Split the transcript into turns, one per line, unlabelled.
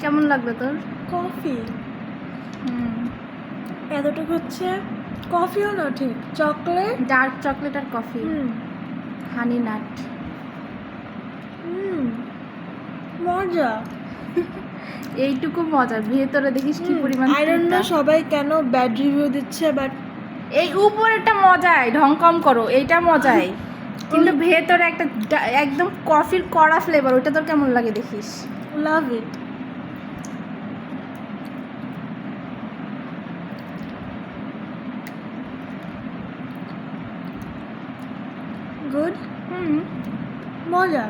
কেমন লাগলো তোর?
কফি এতটুকু হচ্ছে কফিও না ঠিক চকলেট
ডার্ক চকলেট আর কফি হানি নাট
মজা
এইটুকু মজা ভেতরে দেখিস কি পরিমাণ
আই ডোন্ট নো
তিতা।
সবাই কেন ব্যাড রিভিউ দিচ্ছে বাট
এই উপরেরটা মজায় ঢং কম করো এইটা মজায় কিন্তু ভেতরে একটা একদম কফির কড়া ফ্লেভার ওটা তোর কেমন লাগে দেখিস।
লাভ ইট গুড মজা